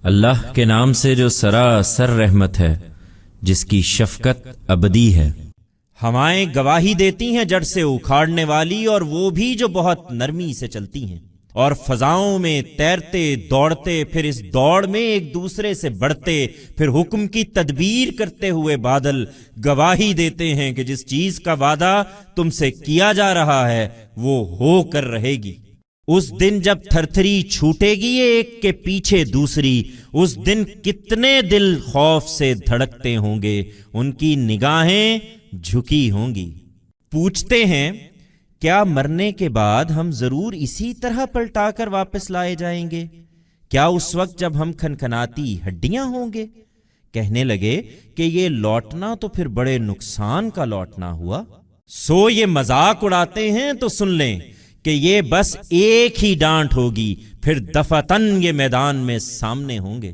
اللہ کے نام سے جو سراسر رحمت ہے، جس کی شفقت ابدی ہے۔ ہوائیں گواہی دیتی ہیں جڑ سے اکھاڑنے والی، اور وہ بھی جو بہت نرمی سے چلتی ہیں، اور فضاؤں میں تیرتے دوڑتے، پھر اس دوڑ میں ایک دوسرے سے بڑھتے، پھر حکم کی تدبیر کرتے ہوئے بادل گواہی دیتے ہیں کہ جس چیز کا وعدہ تم سے کیا جا رہا ہے وہ ہو کر رہے گی۔ اس دن جب تھرتھری چھوٹے گی ایک کے پیچھے دوسری، اس دن کتنے دل خوف سے دھڑکتے ہوں گے، ان کی نگاہیں جھکی ہوں گی۔ پوچھتے ہیں کیا مرنے کے بعد ہم ضرور اسی طرح پلٹا کر واپس لائے جائیں گے؟ کیا اس وقت جب ہم کھنکھناتی ہڈیاں ہوں گے؟ کہنے لگے کہ یہ لوٹنا تو پھر بڑے نقصان کا لوٹنا ہوا۔ سو یہ مذاق اڑاتے ہیں تو سن لیں کہ یہ بس ایک ہی ڈانٹ ہوگی، پھر دفعتاً یہ میدان میں سامنے ہوں گے۔